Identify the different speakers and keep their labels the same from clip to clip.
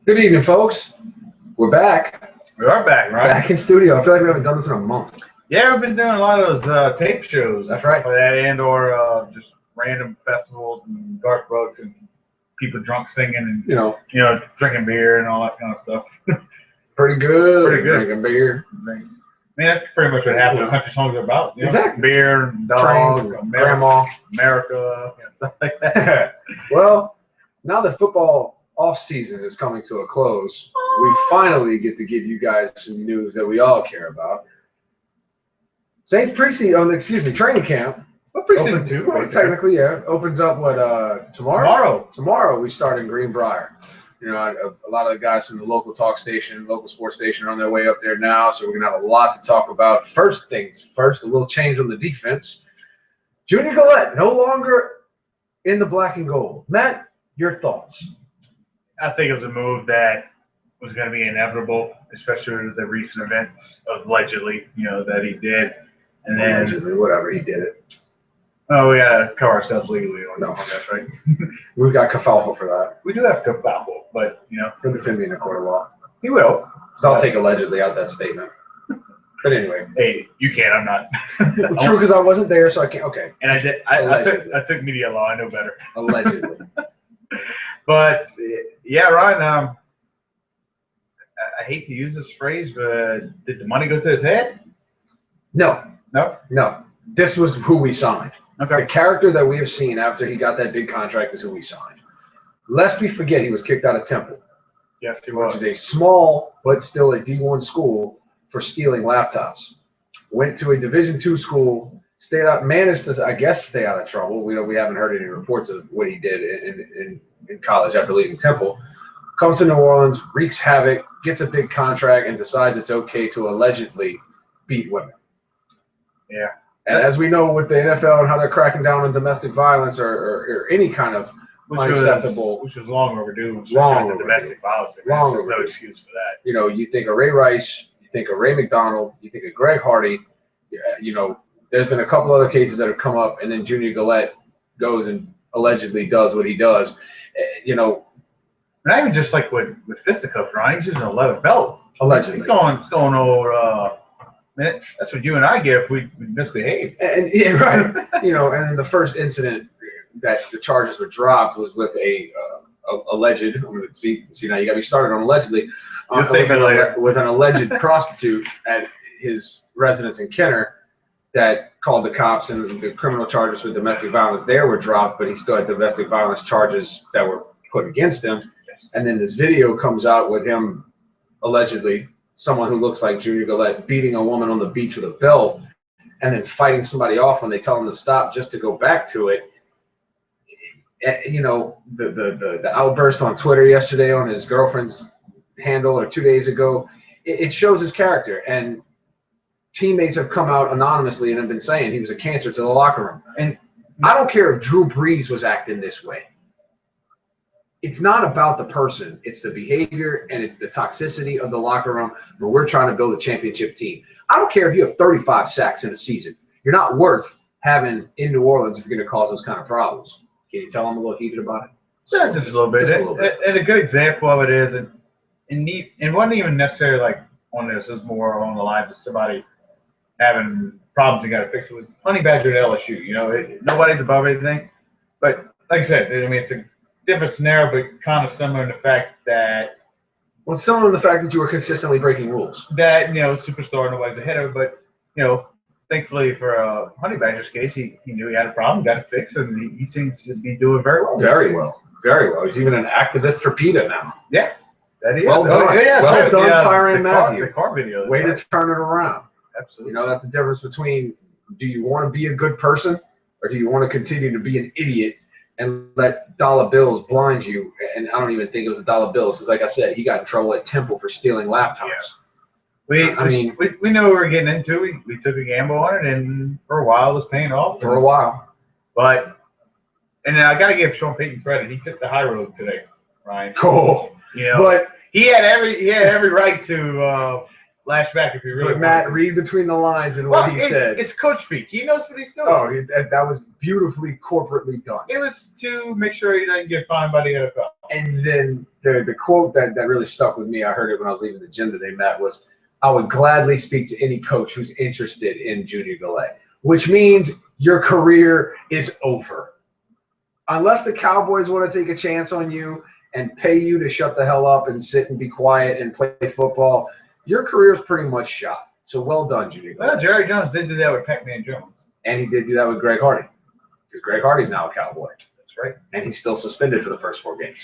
Speaker 1: Good evening, folks. We're back.
Speaker 2: We are back, right?
Speaker 1: Back in studio. I feel like we haven't done this in a month.
Speaker 2: Yeah, we've been doing a lot of those tape shows.
Speaker 1: That's right.
Speaker 2: Like that, and/or just random festivals and dark books and people drunk singing and drinking beer and all that kind of stuff.
Speaker 1: Pretty good.
Speaker 2: Pretty good.
Speaker 1: Drinking beer.
Speaker 2: I mean, that's pretty much what half the country songs are about.
Speaker 1: Exactly.
Speaker 2: Beer, and
Speaker 1: Trains,
Speaker 2: dogs,
Speaker 1: and grandma.
Speaker 2: America, stuff like that.
Speaker 1: Well, now that football off-season is coming to a close, we finally get to give you guys some news that we all care about. Saints training camp.
Speaker 2: What preseason two?
Speaker 1: Well, technically, yeah. Opens up tomorrow? Tomorrow we start in Greenbrier. A lot of the guys from the local sports station are on their way up there now, so we're going to have a lot to talk about. First things first, a little change on the defense. Junior Galette, no longer in the black and gold. Matt, your thoughts?
Speaker 2: I think it was a move that was going to be inevitable, especially with the recent events allegedly, that he did. And then
Speaker 1: allegedly, whatever, he did it.
Speaker 2: Oh, we got to cover ourselves legally on that, right?
Speaker 1: We've got Kafalfa for that.
Speaker 2: We do have Kafalfa, but,
Speaker 1: He'll defend me in a court of law.
Speaker 2: He will.
Speaker 1: So I'll take allegedly out that statement. But anyway.
Speaker 2: Hey, you can't. I'm not.
Speaker 1: True, because I wasn't there, so I can't. Okay.
Speaker 2: And I did. I took media law. I know better.
Speaker 1: Allegedly.
Speaker 2: But, yeah, Ryan, I hate to use this phrase, but did the money go to his head?
Speaker 1: No.
Speaker 2: No?
Speaker 1: This was who we signed.
Speaker 2: Okay.
Speaker 1: The character that we have seen after he got that big contract is who we signed. Lest we forget, he was kicked out of Temple.
Speaker 2: Yes, he was.
Speaker 1: Which is a small, but still a D1 school for stealing laptops. Went to a Division II school, managed to, I guess, stay out of trouble. We haven't heard any reports of what he did in college after leaving Temple. Comes to New Orleans, wreaks havoc, gets a big contract, and decides it's okay to allegedly beat women.
Speaker 2: Yeah.
Speaker 1: And as we know with the NFL and how they're cracking down on domestic violence or any kind of unacceptable.
Speaker 2: Which was long overdue.
Speaker 1: Domestic
Speaker 2: violence. There's no excuse for that.
Speaker 1: You think of Ray Rice, you think of Ray McDonald, you think of Greg Hardy. There's been a couple other cases that have come up, and then Junior Galette goes and allegedly does what he does.
Speaker 2: Not even just like with fisticuffs, Ryan. He's using a leather belt.
Speaker 1: Allegedly.
Speaker 2: He's going over. Man, that's what you and I get if we misbehave.
Speaker 1: And yeah, right. And in the first incident that the charges were dropped was with a alleged. I'm going to see now. You got me started on allegedly. With an alleged prostitute at his residence in Kenner that called the cops, and the criminal charges for domestic violence there were dropped, but he still had domestic violence charges that were put against him. And then this video comes out with him allegedly. Someone who looks like Junior Galette beating a woman on the beach with a belt and then fighting somebody off when they tell him to stop just to go back to it. The outburst on Twitter yesterday on his girlfriend's handle or 2 days ago, it shows his character. And teammates have come out anonymously and have been saying he was a cancer to the locker room. And I don't care if Drew Brees was acting this way. It's not about the person. It's the behavior and it's the toxicity of the locker room where we're trying to build a championship team. I don't care if you have 35 sacks in a season. You're not worth having in New Orleans if you're going to cause those kind of problems. Can you tell I'm a little heated about it?
Speaker 2: Yeah, just a little bit. And a good example of it is, it wasn't even necessarily like on this. It was more along the lines of somebody having problems you got to fix it with Honey Badger at LSU. Nobody's above anything. But like I said, it's a different scenario, but kind of similar in the fact that.
Speaker 1: Well, it's similar in the fact that you were consistently breaking rules.
Speaker 2: That, superstar, nobody's ahead of it, but, thankfully for Honey Badger's case, he knew he had a problem, got it fixed, and he seems to be doing very well.
Speaker 1: Very well. Very well. He's even an activist for PETA now.
Speaker 2: Yeah. That
Speaker 1: well done. Well done, Tyrann Mathieu.
Speaker 2: The car video.
Speaker 1: Way to turn it around.
Speaker 2: Absolutely.
Speaker 1: That's the difference between, do you want to be a good person or do you want to continue to be an idiot and let dollar bills blind you? And I don't even think it was dollar bills because, like I said, he got in trouble at Temple for stealing laptops.
Speaker 2: Yeah. We know what we were getting into. We took a gamble on it, and for a while it was paying off.
Speaker 1: For a while.
Speaker 2: And then I got to give Sean Payton credit. He took the high road today, Ryan.
Speaker 1: Cool. But
Speaker 2: he had every right to lash back if he really wanted.
Speaker 1: Matt, read between the lines and what he said.
Speaker 2: It's coach speak. He knows what he's doing.
Speaker 1: Oh, that was beautifully corporately done.
Speaker 2: It was to make sure he doesn't get fined by the NFL.
Speaker 1: And then the quote that really stuck with me, I heard it when I was leaving the gym today, Matt, was, I would gladly speak to any coach who's interested in Junior Galette, which means your career is over. Unless the Cowboys want to take a chance on you and pay you to shut the hell up and sit and be quiet and play football, your career is pretty much shot. So well done, Junior Galette.
Speaker 2: Well, Jerry Jones did do that with Pac-Man Jones.
Speaker 1: And he did do that with Greg Hardy. Because Greg Hardy's now a Cowboy.
Speaker 2: That's right.
Speaker 1: And he's still suspended for the first 4 games.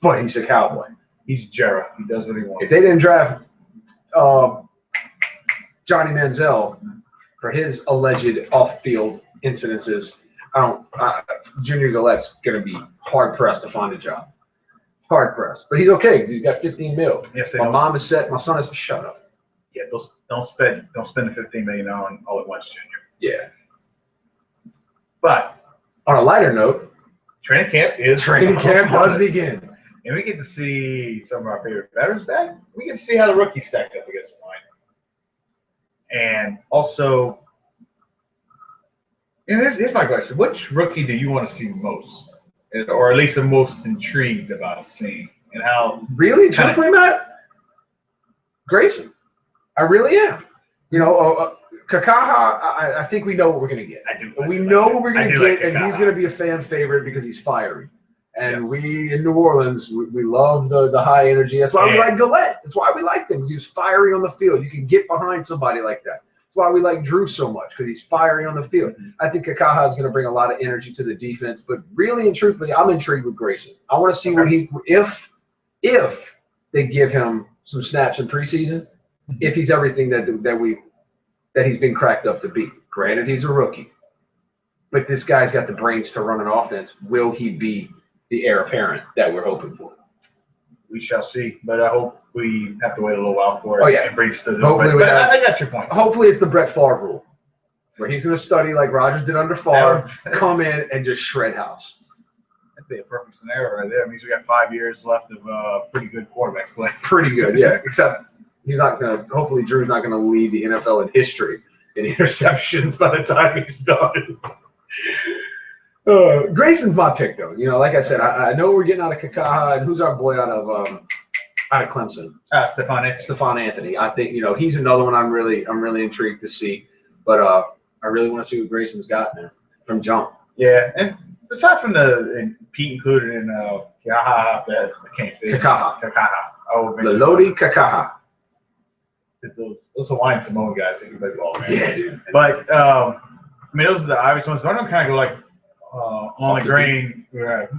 Speaker 1: But he's a Cowboy.
Speaker 2: He's Jerry. He does what he wants.
Speaker 1: If they didn't draft Johnny Manziel for his alleged off-field incidences, Junior Galette's going to be hard-pressed to find a job. Hard-pressed. But he's okay because he's got $15 million.
Speaker 2: Yes,
Speaker 1: my mom is set. My son is shut up.
Speaker 2: Yeah, don't spend the $15 million on all at once, Junior.
Speaker 1: Yeah.
Speaker 2: But
Speaker 1: on a lighter note,
Speaker 2: training camp
Speaker 1: does begin.
Speaker 2: And we get to see some of our favorite veterans back. We get to see how the rookies stack up against mine. And also, here's my question. Which rookie do you want to see most? Or at least the most intrigued about seeing? And how?
Speaker 1: Really? Truthfully, Matt? Grayson. I really am. You know, Kakaha, I think we know what we're going to get. We know what we're going to get, and he's going to be a fan favorite because he's fiery. And yes. We, in New Orleans, we love the high energy. That's why we like Galette. That's why we liked him, because he was fiery on the field. You can get behind somebody like that. That's why we like Drew so much, because he's fiery on the field. I think Kakaha is going to bring a lot of energy to the defense. But really and truthfully, I'm intrigued with Grayson. I want to see what if they give him some snaps in preseason, if he's everything that he's been cracked up to be. Granted, he's a rookie. But this guy's got the brains to run an offense. Will he be the heir apparent that we're hoping for?
Speaker 2: We shall see, but I hope we have to wait a little while for it.
Speaker 1: Oh, yeah.
Speaker 2: And Brees to
Speaker 1: hopefully
Speaker 2: but I got your point.
Speaker 1: Hopefully it's the Brett Favre rule, where he's going to study like Rodgers did under Favre, come in and just shred house.
Speaker 2: That'd be a perfect scenario right there. It means we got 5 years left of pretty good quarterback play.
Speaker 1: Pretty good, yeah. Except he's not going to – hopefully Drew's not going to lead the NFL in history in interceptions by the time he's done. Grayson's my pick, though. You know, like I said, I know we're getting out of Kakaha, and who's our boy out of Clemson? Stephon Anthony. I think, you know, he's another one I'm really intrigued to see. But I really want to see what Grayson's got there from jump.
Speaker 2: Yeah, and aside from Pete included in Kakaha.
Speaker 1: Lelodi Kakaha.
Speaker 2: Those Hawaiian Samoan guys think play ball, man.
Speaker 1: Yeah, dude.
Speaker 2: But I mean, those are the obvious ones. But I'm gonna kind of go like on the grain,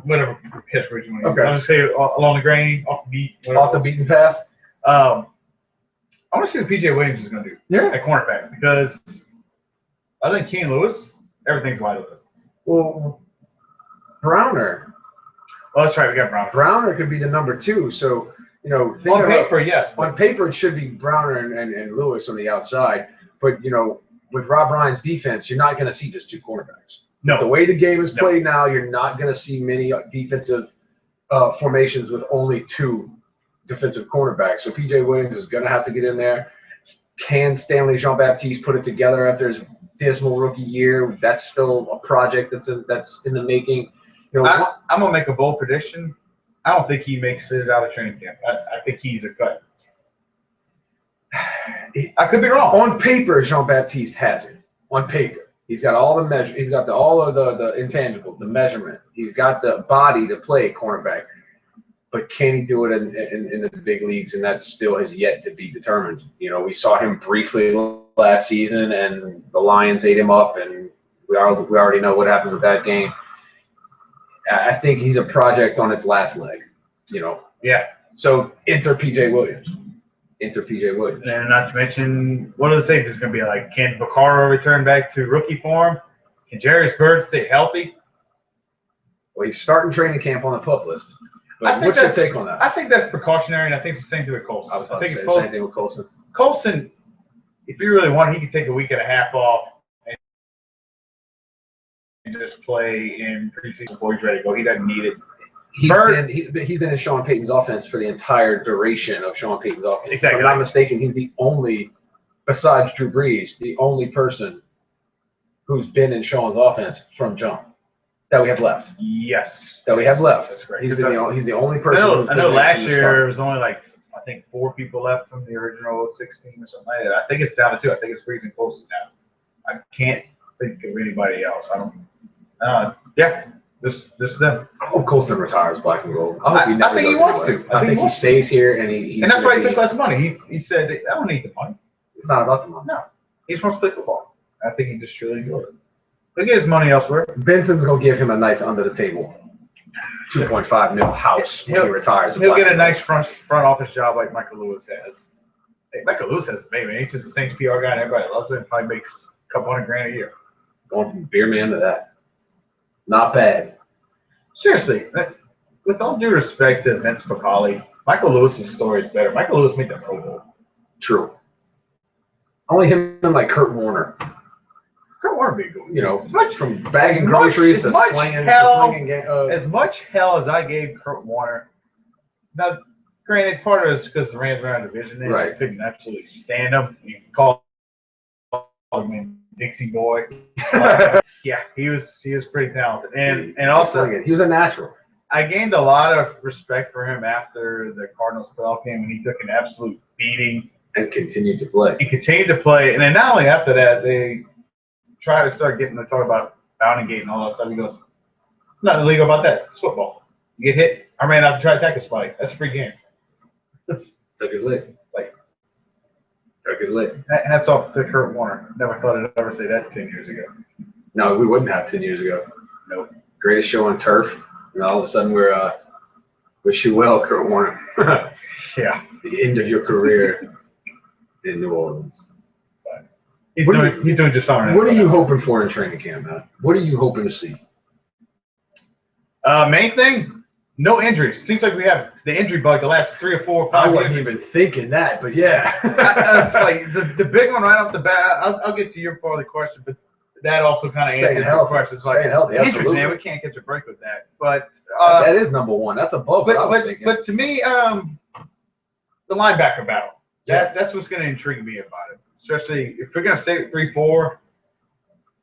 Speaker 2: whatever catchphrase you want to use. I'm gonna say along the grain, off the beat,
Speaker 1: off the beaten path.
Speaker 2: I want to see what PJ Williams is gonna do.
Speaker 1: Yeah.
Speaker 2: At cornerback, because other than Keenan Lewis, everything's wide open.
Speaker 1: Well, Browner.
Speaker 2: Well, that's right. We got Browner.
Speaker 1: Browner could be the number 2. So, you know,
Speaker 2: on paper, yes.
Speaker 1: On paper, it should be Browner and Lewis on the outside. But, you know, with Rob Ryan's defense, you're not going to see just 2 cornerbacks.
Speaker 2: No.
Speaker 1: The way the game is played now, you're not going to see many defensive formations with only 2 defensive cornerbacks. So P.J. Williams is going to have to get in there. Can Stanley Jean-Baptiste put it together after his dismal rookie year? That's still a project that's in the making. You know,
Speaker 2: I'm going to make a bold prediction. I don't think he makes it out of training camp. I think he's a cut. I could be wrong.
Speaker 1: On paper, Jean-Baptiste has it. On paper. He's got all the measure. He's got all of the intangible, the measurement. He's got the body to play cornerback. But can he do it in the big leagues? And that still has yet to be determined. You know, we saw him briefly last season, and the Lions ate him up, and we already know what happened with that game. I think he's a project on its last leg. You know.
Speaker 2: Yeah.
Speaker 1: So enter P.J. Williams. And
Speaker 2: not to mention, what are the safeties going to be like? Can Vaccaro return back to rookie form? Can Jarius Byrd stay healthy?
Speaker 1: Well, he's starting training camp on the PUP list. But what's your take on that?
Speaker 2: I think that's precautionary, and I think it's the same thing with Colson.
Speaker 1: I think it's the same thing with Colson.
Speaker 2: Colson, if you really want, he could take a week and a half off and just play in preseason before he's ready to go. He doesn't need it.
Speaker 1: He's been in Sean Payton's offense for the entire duration of Sean Payton's offense.
Speaker 2: Exactly.
Speaker 1: If I'm not mistaken, he's the only, besides Drew Brees, the only person who's been in Sean's offense from jump. that we have left.
Speaker 2: Yes.
Speaker 1: That we have left.
Speaker 2: That's great.
Speaker 1: He's the only person.
Speaker 2: I know last year it was only like, I think 4 people left from the original 16 or something like that. I think it's down to 2. I think it's freezing close now. I can't think of anybody else. I don't. Yeah, just them.
Speaker 1: I hope Colston retires black and gold. I
Speaker 2: think he wants to.
Speaker 1: I think he stays here and he.
Speaker 2: And that's why he took less money. He said, I don't need the money.
Speaker 1: It's not about the money.
Speaker 2: No, he just wants to play football. I think he just really enjoyed it. He'll get his money elsewhere.
Speaker 1: Benson's gonna give him a nice under the table $2.5 million house when he retires.
Speaker 2: He'll get a nice front office job like Michael Lewis has. Hey, Michael Lewis has a baby. He's just the Saints PR guy and everybody loves him. Probably makes a couple $100,000 a year.
Speaker 1: Going from beer man to that. Not bad.
Speaker 2: Seriously, with all due respect to Vince Papale, Michael Lewis's story is better. Michael Lewis made the Pro Bowl.
Speaker 1: True. Only him and like Kurt Warner.
Speaker 2: Kurt Warner be good.
Speaker 1: You know, from bagging groceries to slinging.
Speaker 2: As much hell as I gave Kurt Warner. Now, granted, part of it is because the Rams were in division and I couldn't absolutely stand him. You can call him Dixie Boy. Yeah, he was pretty talented, and also
Speaker 1: he was a natural.
Speaker 2: I gained a lot of respect for him after the Cardinals playoff game when he took an absolute beating
Speaker 1: and continued to play.
Speaker 2: And then not only after that, they try to start getting to talk about bounding gate and all that stuff. He goes, "Nothing illegal about that. It's football. You get hit. I ran out to try to tackle somebody. That's a free game."
Speaker 1: Took his leg. Took his leg.
Speaker 2: Hats off to Kurt Warner. Never thought I'd ever say that 10 years ago.
Speaker 1: No, we wouldn't have 10 years ago.
Speaker 2: Nope.
Speaker 1: Greatest show on turf. And all of a sudden we're wish you well, Kurt Warner.
Speaker 2: Yeah.
Speaker 1: The end of your career in New Orleans.
Speaker 2: He's doing just fine.
Speaker 1: What are you hoping for in training camp, man? What are you hoping to see?
Speaker 2: Main thing, no injuries. Seems like we have the injury bug the last 3 or 4 or 5
Speaker 1: I
Speaker 2: years.
Speaker 1: wasn't even thinking that, but yeah.
Speaker 2: That's like the big one right off the bat. I'll get to your part of the question, but that also kind of answers your question.
Speaker 1: Staying healthy,
Speaker 2: injuries, man, we can't catch a break with that. But
Speaker 1: that is number one. That's above what I was thinking.
Speaker 2: But to me, the linebacker battle. That's what's going to intrigue me about it. Especially if we're going to stay at 3-4. A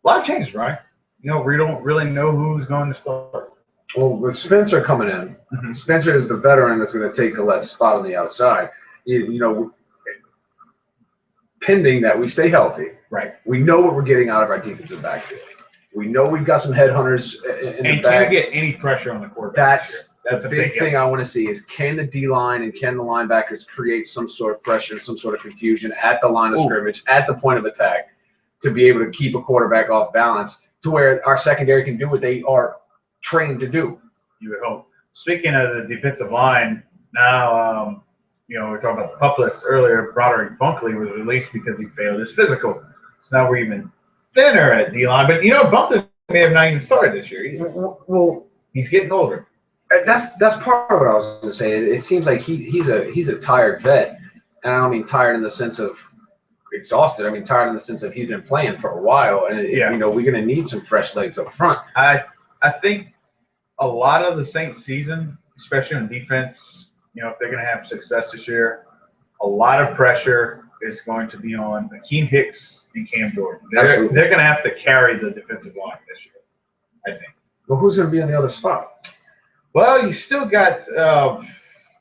Speaker 2: lot of changes, right? You know, we don't really know who's going to start.
Speaker 1: Well, with Spencer coming in, Spencer is the veteran that's going to take Colette's spot on the outside. You know, pending that we stay healthy.
Speaker 2: Right.
Speaker 1: We know what we're getting out of our defensive backfield. We know we've got some headhunters in the back.
Speaker 2: And can get any pressure on the quarterback?
Speaker 1: That's a big thing I want to see is can the D-line and can the linebackers create some sort of pressure, some sort of confusion at the line of scrimmage, at the point of attack, to be able to keep a quarterback off balance to where our secondary can do what they are trained to do.
Speaker 2: You would hope. Speaking of the defensive line, now, you know, we were talking about the pup list earlier. Broderick Bunkley was released because he failed his physical. So now we're even thinner at D-line. But, you know, Bunkley may have not even started this year.
Speaker 1: Well,
Speaker 2: he's getting older.
Speaker 1: That's part of what I was going to say. It seems like he's a tired vet. And I don't mean tired in the sense of exhausted. I mean tired in the sense of he's been playing for a while. And, you know, we're going to need some fresh legs up front.
Speaker 2: I think a lot of the Saints season, especially on defense, you know, if they're going to have success this year, a lot of pressure is going to be on Akeem Hicks and Cam Jordan. They're going to have to carry the defensive line this year, I think.
Speaker 1: Well, who's going to be on the other spot?
Speaker 2: Well, you still got,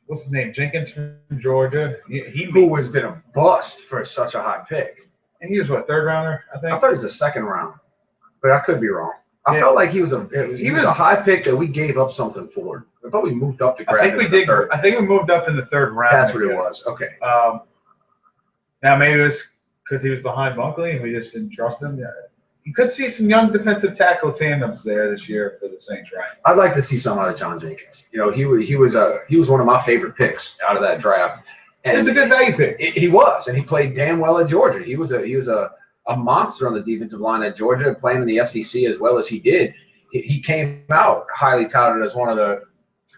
Speaker 2: what's his name, Jenkins from Georgia.
Speaker 1: Who has been a bust for such a high pick.
Speaker 2: And he was, what, 3rd rounder, I think?
Speaker 1: I thought he was a 2nd round, but I could be wrong. I felt like he was a high pick that we gave up something for. I thought we moved up to grab him in the 3rd.
Speaker 2: I think we moved up in the 3rd round.
Speaker 1: That's what it was. Okay.
Speaker 2: Now maybe it was because he was behind Bunkley and we just didn't trust him. Yeah. You could see some young defensive tackle tandems there this year for the Saints, right?
Speaker 1: I'd like to see some out of John Jenkins. You know, he was one of my favorite picks out of that draft. And
Speaker 2: it was a good value pick.
Speaker 1: He was, and he played damn well at Georgia. He was a monster on the defensive line at Georgia, playing in the SEC as well as he did. He came out highly touted as one of the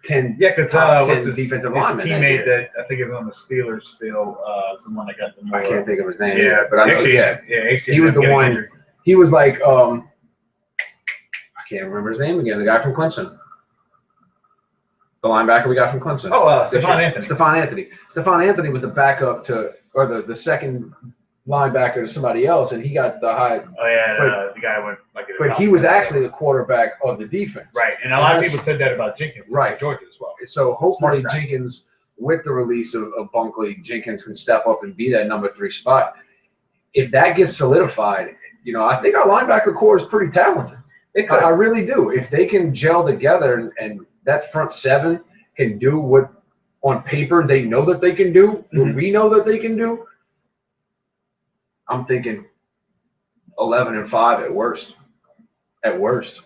Speaker 1: 10 top 10 defensive linemen.
Speaker 2: His teammate that I think is on the Steelers still, someone that got the more.
Speaker 1: I can't think of his name.
Speaker 2: Yeah,
Speaker 1: but I know. He was the one. Injured. He was like I can't remember his name again. The guy from Clemson. The linebacker we got from Clemson.
Speaker 2: Oh, Stephon Anthony.
Speaker 1: Stephon Anthony. Stephon Anthony was the backup to, or the second linebacker to somebody else, and he got the high.
Speaker 2: Oh yeah, the guy went like.
Speaker 1: But he was actually the quarterback of the defense.
Speaker 2: Right, and a lot of people said that about Jenkins.
Speaker 1: Right,
Speaker 2: Georgia as well.
Speaker 1: So hopefully Jenkins, with the release of Bunkley, Jenkins can step up and be that number 3 spot. If that gets solidified, I think our linebacker core is pretty talented. I really do. If they can gel together and that front 7 can do what on paper they know that they can do, what we know that they can do, I'm thinking 11-5 at worst. At worst.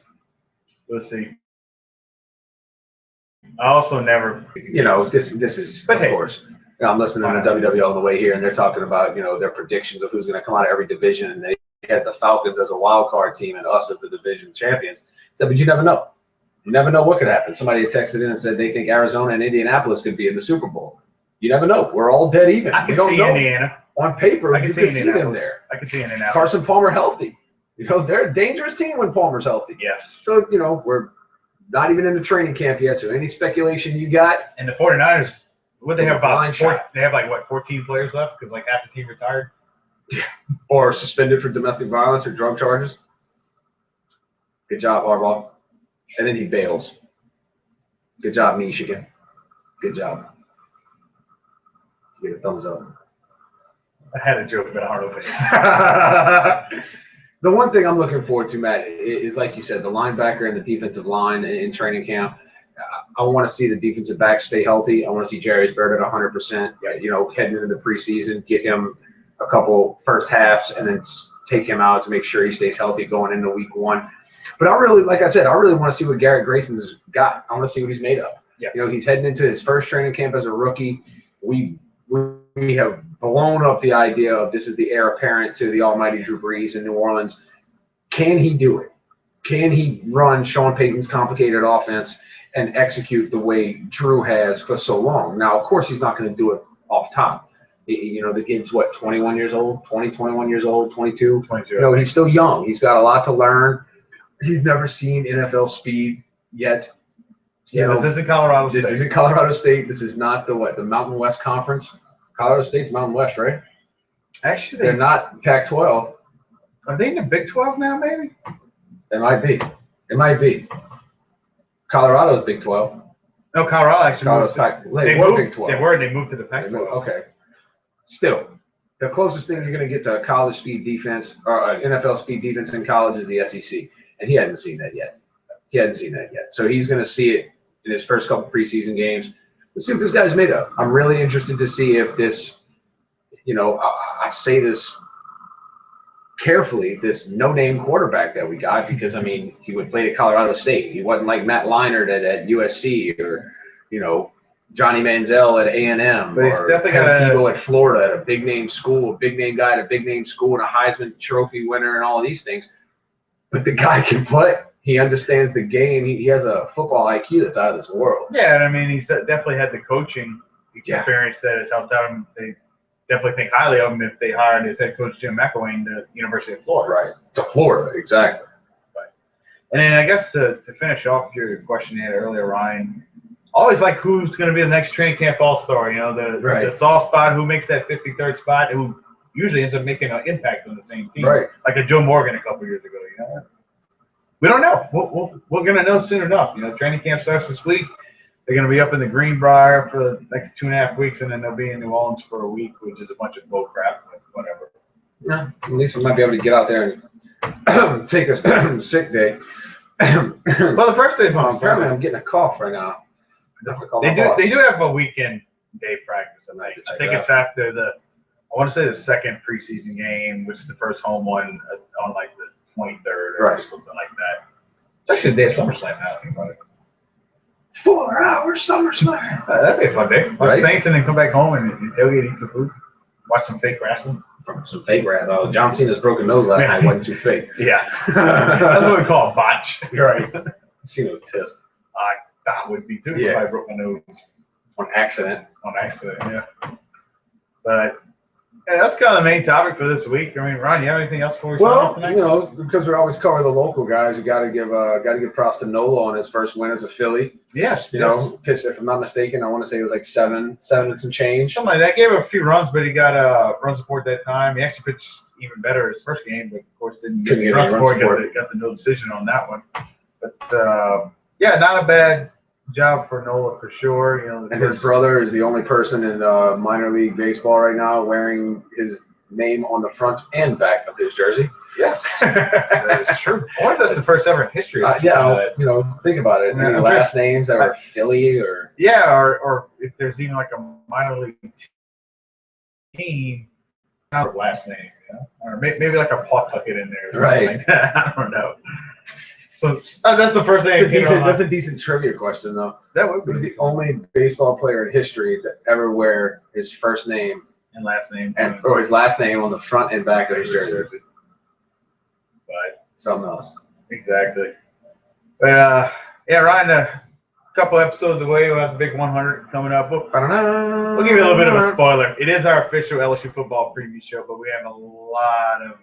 Speaker 2: We'll see. I also never,
Speaker 1: this is, of course, I'm listening to WWL on the way here, and they're talking about, their predictions of who's going to come out of every division, and they had the Falcons as a wild card team and us as the division champions. But you never know. You never know what could happen. Somebody had texted in and said they think Arizona and Indianapolis could be in the Super Bowl. You never know. We're all dead even.
Speaker 2: I can see Indiana.
Speaker 1: On paper, you can see them there.
Speaker 2: I can see Indianapolis.
Speaker 1: Carson Palmer healthy. They're a dangerous team when Palmer's healthy.
Speaker 2: Yes.
Speaker 1: So, we're not even in the training camp yet, so any speculation you got?
Speaker 2: And the 49ers, they have about 14 players left because half the team retired?
Speaker 1: Yeah. Or suspended for domestic violence or drug charges. Good job, Harbaugh. And then he bails. Good job, Michigan. Good job. Give a thumbs up.
Speaker 2: I had a joke, but I don't know if it is.
Speaker 1: The one thing I'm looking forward to, Matt, is like you said, the linebacker and the defensive line in training camp. I want to see the defensive backs stay healthy. I want to see Jarius Byrd at 100%. Heading into the preseason, get him a couple first halves, and then take him out to make sure he stays healthy going into week 1. But like I said, I really want to see what Garrett Grayson's got. I want to see what he's made of.
Speaker 2: Yeah.
Speaker 1: He's heading into his first training camp as a rookie. We have blown up the idea of this is the heir apparent to the almighty Drew Brees in New Orleans. Can he do it? Can he run Sean Payton's complicated offense and execute the way Drew has for so long? Now, of course, he's not going to do it off top. The kid's, 21 years old, 21 years old, 22?
Speaker 2: 22.
Speaker 1: He's still young. He's got a lot to learn. He's never seen NFL speed yet.
Speaker 2: This isn't Colorado State.
Speaker 1: This isn't Colorado State. This is not the Mountain West Conference. Colorado State's Mountain West, right?
Speaker 2: Actually,
Speaker 1: they're not Pac-12.
Speaker 2: Are they in the Big 12 now, maybe?
Speaker 1: They might be. It might be. Colorado's Big 12.
Speaker 2: No, Colorado actually
Speaker 1: they were Big 12.
Speaker 2: They were, and they moved to the Pac-12.
Speaker 1: Okay. Still, the closest thing you're going to get to a college speed defense or an NFL speed defense in college is the SEC, and he hadn't seen that yet. So he's going to see it in his first couple preseason games. Let's see what this guy's made of. I'm really interested to see if this, I say this carefully, this no-name quarterback that we got, because, he would play at Colorado State. He wasn't like Matt Leinart at USC or, Johnny Manziel at A&M
Speaker 2: but
Speaker 1: or Tim Tebow at Florida at a big-name school, a big-name guy at a big-name school and a Heisman Trophy winner and all of these things. But the guy can play. He understands the game. He has a football IQ that's out of this world.
Speaker 2: Yeah, and he's definitely had the coaching experience that has helped out him. They definitely think highly of him if they hired his head coach Jim McElwain to University of Florida.
Speaker 1: Right, to Florida, exactly.
Speaker 2: Right. And then I guess to finish off your question you had earlier, Ryan, always like who's going to be the next training camp all-star, the soft spot, who makes that 53rd spot, who usually ends up making an impact on the same team.
Speaker 1: Right.
Speaker 2: Like a Joe Morgan a couple years ago, We don't know. We're going to know soon enough. Training camp starts this week. They're going to be up in the Greenbrier for the next 2.5 weeks, and then they'll be in New Orleans for a week, which is a bunch of bull crap, but whatever.
Speaker 1: Yeah, at least we might be able to get out there and take a sick day.
Speaker 2: Well, the first day's on
Speaker 1: Friday. I'm getting a cough right now.
Speaker 2: They do have a weekend day practice. I think it's after I want to say the second preseason game, which is the first home one on the 23rd or something like that. It's actually the day of SummerSlam now. Think about it.
Speaker 1: 4-hour SummerSlam.
Speaker 2: That'd be a fun day. Watch Saints and then come back home and tailgate, eat some food, watch some fake wrestling.
Speaker 1: Some fake wrestling. Oh, John Cena's broken nose last night wasn't too fake.
Speaker 2: Yeah. That's what we call a botch.
Speaker 1: You're right. Cena was pissed.
Speaker 2: I thought would be too if I broke my nose.
Speaker 1: On accident.
Speaker 2: Yeah. But Yeah, that's kind of the main topic for this week. I mean, Ron, you have anything else for us tonight?
Speaker 1: You know, because we always cover the local guys, you got to give props to Nola on his first win as a Philly.
Speaker 2: Yes.
Speaker 1: You know, pitched, if I'm not mistaken, I want to say it was like seven and some change.
Speaker 2: Something like that. Gave him a few runs, but he got run support that time. He actually pitched even better his first game, but of course didn't get any run support. Got the no decision on that one. But yeah, not a bad job for Nola for sure. You know,
Speaker 1: and his brother is the only person in minor league baseball right now wearing his name on the front and back of his jersey.
Speaker 2: Yes, that is true. I wonder if that's the first ever in history.
Speaker 1: Yeah, you know, think about it. Any last names that were Philly or
Speaker 2: or if there's even like a minor league team last name, you know? Or maybe like a Pawtucket in there, or something like that. I don't know. So that's the first thing.
Speaker 1: That's a decent trivia question, though.
Speaker 2: That would be.
Speaker 1: Who's the only baseball player in history to ever wear his first name
Speaker 2: and last name,
Speaker 1: or his last name on the front and back of his jersey?
Speaker 2: But
Speaker 1: something else.
Speaker 2: Exactly. But yeah, Ryan, a couple episodes away. We'll have the big 100 coming up. We'll give you a little bit of a spoiler. It is our official LSU football preview show, but we have a lot of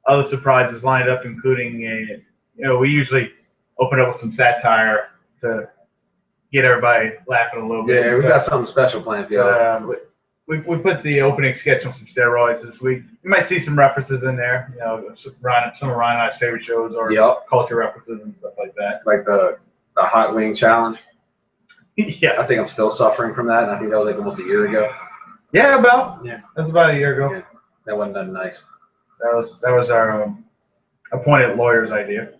Speaker 2: other surprises lined up, including we usually open up with some satire to get everybody laughing a little bit.
Speaker 1: Yeah, we got something special planned for you.
Speaker 2: We put the opening sketch on some steroids this week. You might see some references in there, you know, some of Ryan and I's favorite shows or culture references and stuff like that.
Speaker 1: Like the hot wing challenge.
Speaker 2: Yes.
Speaker 1: I think I'm still suffering from that, and I think that was like almost a year ago.
Speaker 2: Yeah, that was about a year ago.
Speaker 1: Yeah. That wasn't that nice.
Speaker 2: That was our appointed lawyer's idea.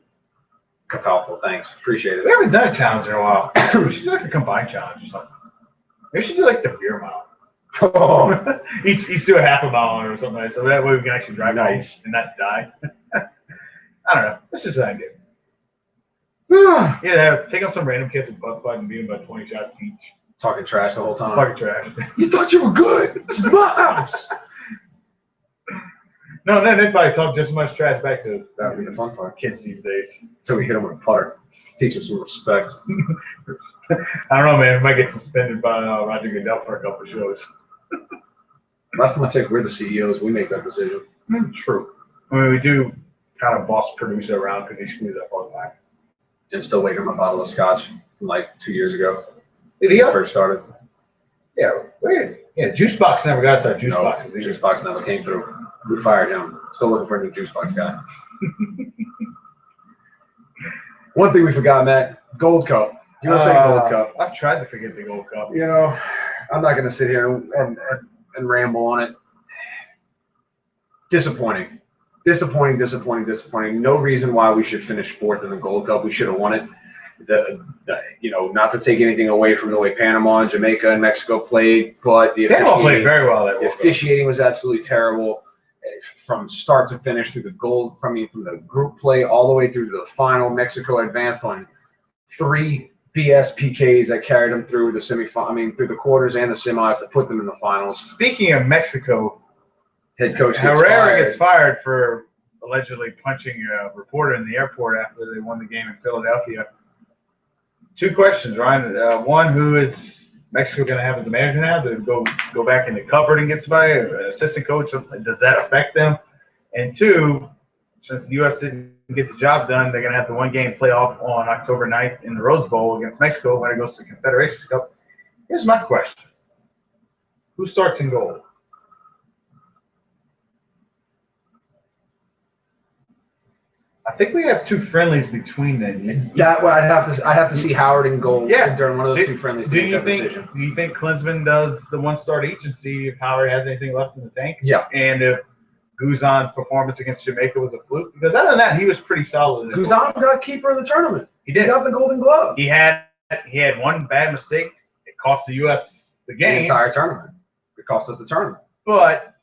Speaker 1: Helpful, thanks. Appreciate it.
Speaker 2: We haven't done a challenge in a while. We should do like a combined challenge or something. Maybe we should do like the beer mile.
Speaker 1: Oh.
Speaker 2: each do a half a mile or something, so that way we can actually drive home and not die. I don't know. That's just an idea. Take on some random kids and butt fight and beat them by 20 shots each.
Speaker 1: Talking trash the whole time.
Speaker 2: Talking trash.
Speaker 1: You thought you were good. This is my house.
Speaker 2: No, then they'd probably talk just as much trash back to
Speaker 1: that would be the fun part.
Speaker 2: Kids these days.
Speaker 1: So we hit them with a putter. Teach them some respect.
Speaker 2: I don't know, man. We might get suspended by Roger Goodell for a couple of shows.
Speaker 1: Last time I checked, we're the CEOs. We make that decision.
Speaker 2: True. I mean, we do kind of boss producer around because he screws up all the time.
Speaker 1: I'm still waiting on my bottle of scotch from like 2 years ago.
Speaker 2: Did he?
Speaker 1: First started.
Speaker 2: Yeah, weird. Yeah, Juice Box never got us our Juice Box.
Speaker 1: Juice Box never came through. We fired him. Still looking for a new Juice Box guy. One thing we forgot, Matt, Gold Cup. USA Gold Cup.
Speaker 2: I've tried to forget the Gold Cup.
Speaker 1: You know, I'm not going to sit here and ramble on it. Disappointing. No reason why we should finish fourth in the Gold Cup. We should have won it. Not to take anything away from the way Panama and Jamaica and Mexico played, but the
Speaker 2: Panama played very well.
Speaker 1: The officiating was absolutely terrible from start to finish through the from the group play all the way through to the final. Mexico advanced on 3 BS PKs that carried them through the through the quarters and the semis that put them in the finals.
Speaker 2: Speaking of Mexico,
Speaker 1: head coach
Speaker 2: Herrera gets fired for allegedly punching a reporter in the airport after they won the game in Philadelphia. 2 questions, Ryan. One, who is Mexico going to have as a manager now? To go back in the cupboard and get somebody, an assistant coach? Does that affect them? And 2, since the U.S. didn't get the job done, they're going to have the one-game playoff on October 9th in the Rose Bowl against Mexico when it goes to the Confederations Cup. Here's my question. Who starts in goal? I think we have 2 friendlies between them.
Speaker 1: That way, I'd have to see Howard in goal during one of those 2 friendlies.
Speaker 2: Do you think Klinsman does the 1 start each and see if Howard has anything left in the tank?
Speaker 1: Yeah.
Speaker 2: And if Guzan's performance against Jamaica was a fluke? Because other than that, he was pretty solid.
Speaker 1: Guzan got keeper of the tournament.
Speaker 2: He did.
Speaker 1: He got the Golden Glove.
Speaker 2: He had one bad mistake. It cost the U.S. the game.
Speaker 1: The entire tournament. It cost us the tournament.
Speaker 2: But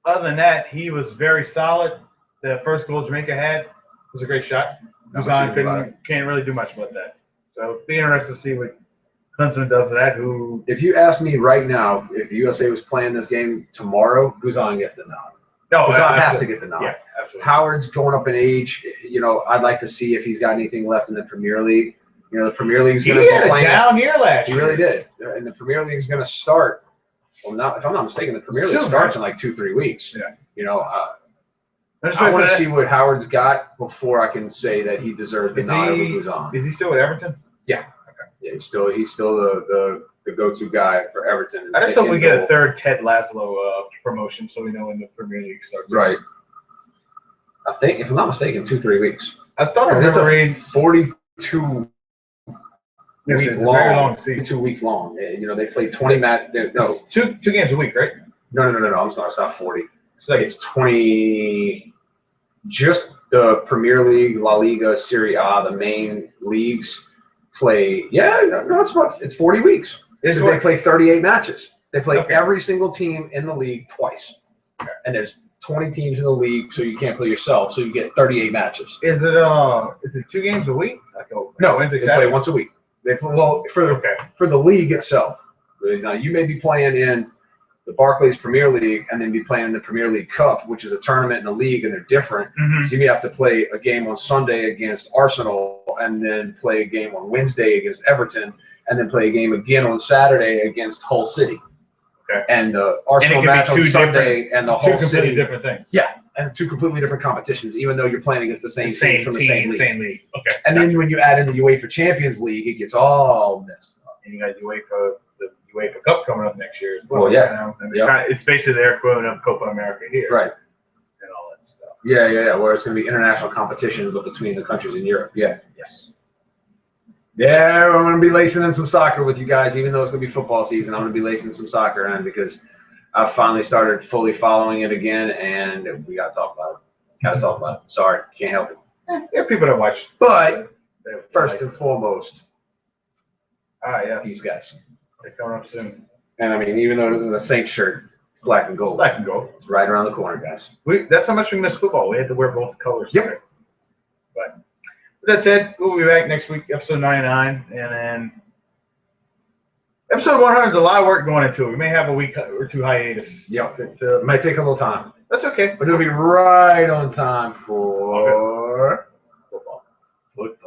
Speaker 2: other than that, he was very solid. The first goal Jamaica had was a great shot. Guzan can't really do much about that. So it'll be interesting to see what Klinsman does to that.
Speaker 1: If you ask me right now, if USA was playing this game tomorrow, Guzan gets the nod.
Speaker 2: No,
Speaker 1: Guzan has to get the nod.
Speaker 2: Yeah, absolutely.
Speaker 1: Howard's going up in age. I'd like to see if he's got anything left in the Premier League. The Premier League's going to be playing.
Speaker 2: He had a down year last year.
Speaker 1: He really did. And the Premier League's going to start Well, if I'm not mistaken, the Premier League starts in like 2-3 weeks.
Speaker 2: Yeah.
Speaker 1: You know, I want to see what Howard's got before I can say that he deserves the nod over Guzan.
Speaker 2: Is he still at Everton?
Speaker 1: Yeah. Okay. Yeah, he's still the go-to guy for Everton.
Speaker 2: I just hope we get a third Ted Laszlo promotion, so we know when the Premier League starts.
Speaker 1: Right. I think, if I'm not mistaken, 2-3 weeks.
Speaker 2: I thought I remember reading
Speaker 1: 42 weeks long.
Speaker 2: Very long season.
Speaker 1: 2 weeks long. You know, they play 20 matches. No,
Speaker 2: two games a week, right?
Speaker 1: No. I'm sorry, it's not 40. It's 20. Just the Premier League, La Liga, Serie A, the main leagues play. Yeah, no, it's 40 weeks. They play 38 matches. They play every single team in the league twice. Okay. And there's 20 teams in the league, so you can't play yourself. So you get 38 matches.
Speaker 2: Is it 2 games a week?
Speaker 1: No, they play once a week. They play, for the league itself. Now you may be playing in the Barclays Premier League and then be playing in the Premier League Cup, which is a tournament in the league, and they're different. Mm-hmm. So you may have to play a game on Sunday against Arsenal and then play a game on Wednesday against Everton and then play a game again on Saturday against Hull City. Okay. And the Arsenal match on Sunday and the Hull City.
Speaker 2: 2 completely different things.
Speaker 1: Yeah, and 2 completely different competitions, even though you're playing against the same teams from the same league.
Speaker 2: Okay.
Speaker 1: And then when you add in the UEFA Champions League, it gets all messed up.
Speaker 2: And you got the UEFA Cup coming up next year as well.
Speaker 1: Well, yeah.
Speaker 2: It's basically their equivalent of Copa America here.
Speaker 1: Right.
Speaker 2: And all that stuff.
Speaker 1: Yeah. Where it's going to be international competition, but between the countries in Europe. Yeah. Yes. Yeah, I'm going to be lacing in some soccer with you guys, even though it's going to be football season. I'm going to be lacing some soccer in because I've finally started fully following it again, and we got to talk about it. Sorry, can't help it.
Speaker 2: There are people that watch.
Speaker 1: But first and foremost,
Speaker 2: yes,
Speaker 1: these guys.
Speaker 2: They're coming up soon.
Speaker 1: And I mean, even though this is a Saints shirt, it's black and gold.
Speaker 2: It's black and gold.
Speaker 1: It's right around the corner, guys.
Speaker 2: That's how much we miss football. We had to wear both colors.
Speaker 1: Yep.
Speaker 2: But with that said, we'll be back next week, episode 99, and then episode 100 is a lot of work going into it. We may have a week or 2 hiatus.
Speaker 1: Yep. It might take a little time.
Speaker 2: That's okay.
Speaker 1: But it'll be right on time for football.
Speaker 2: But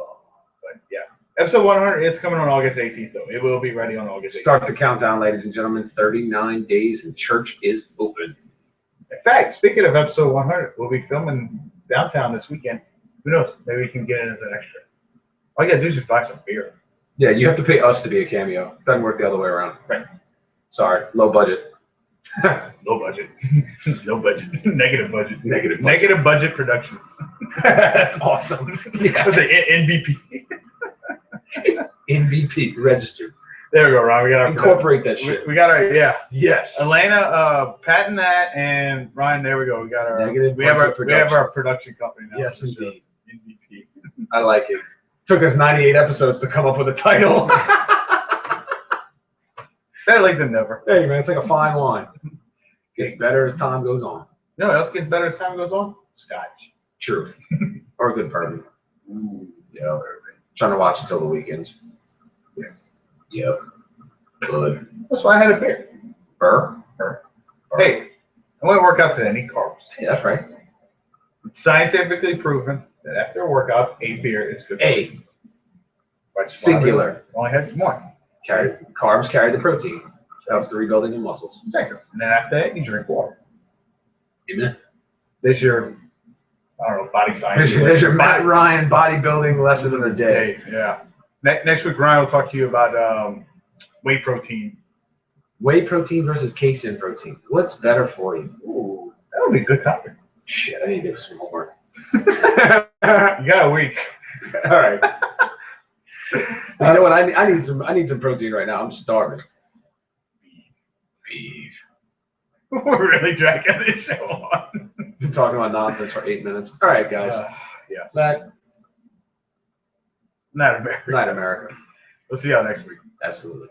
Speaker 2: yeah. Episode 100, it's coming on August 18th, though. It will be ready on August 18th.
Speaker 1: Start the countdown, ladies and gentlemen. 39 days and church is open.
Speaker 2: In fact, speaking of episode 100, we'll be filming downtown this weekend. Who knows? Maybe we can get in as an extra. All you got to do is just buy some beer.
Speaker 1: Yeah, you have to pay us to be a cameo. Doesn't work the other way around.
Speaker 2: Right.
Speaker 1: Sorry, low budget.
Speaker 2: Low budget. No budget. Negative budget.
Speaker 1: Negative
Speaker 2: budget productions.
Speaker 1: That's awesome.
Speaker 2: Yeah. The NBP.
Speaker 1: NBP registered.
Speaker 2: There we go, Ron. We got
Speaker 1: incorporate that shit.
Speaker 2: We got our
Speaker 1: Yes.
Speaker 2: Elena, patent that, and Ryan. There we go. We got our
Speaker 1: negative.
Speaker 2: We have our production company now.
Speaker 1: Yes, indeed.
Speaker 2: NBP.
Speaker 1: I like it. Took us 98 episodes to come up with a title.
Speaker 2: Better late than never.
Speaker 1: Hey man, it's like a fine wine. Gets better as time goes on.
Speaker 2: You know what else gets better as time goes on? Scotch.
Speaker 1: Truth. Or a good bourbon. Ooh, yeah. Trying to watch until the weekends.
Speaker 2: Yes.
Speaker 1: Yep. Good.
Speaker 2: That's why I had a beer.
Speaker 1: Burr.
Speaker 2: Hey, I want to work out today. I need carbs.
Speaker 1: Yeah, that's right.
Speaker 2: It's scientifically proven that after a workout, a beer is good.
Speaker 1: Singular.
Speaker 2: Only had one.
Speaker 1: Carbs carry the protein. Helps the rebuilding of muscles.
Speaker 2: Exactly. And then after that, you drink water.
Speaker 1: Amen.
Speaker 2: There's your, body science.
Speaker 1: There's your Matt Ryan bodybuilding lesson of the day.
Speaker 2: Yeah. Next week, Ryan will talk to you about whey protein.
Speaker 1: Whey protein versus casein protein. What's better for you?
Speaker 2: Ooh, that would be a good topic.
Speaker 1: Shit, I need to do some homework.
Speaker 2: You got a week.
Speaker 1: All right. You know what? I need some protein right now. I'm starving. Beef.
Speaker 2: We're really dragging this show on.
Speaker 1: Been talking about nonsense for 8 minutes. All right, guys.
Speaker 2: Yes.
Speaker 1: Night
Speaker 2: America.
Speaker 1: America.
Speaker 2: We'll see y'all next week.
Speaker 1: Absolutely.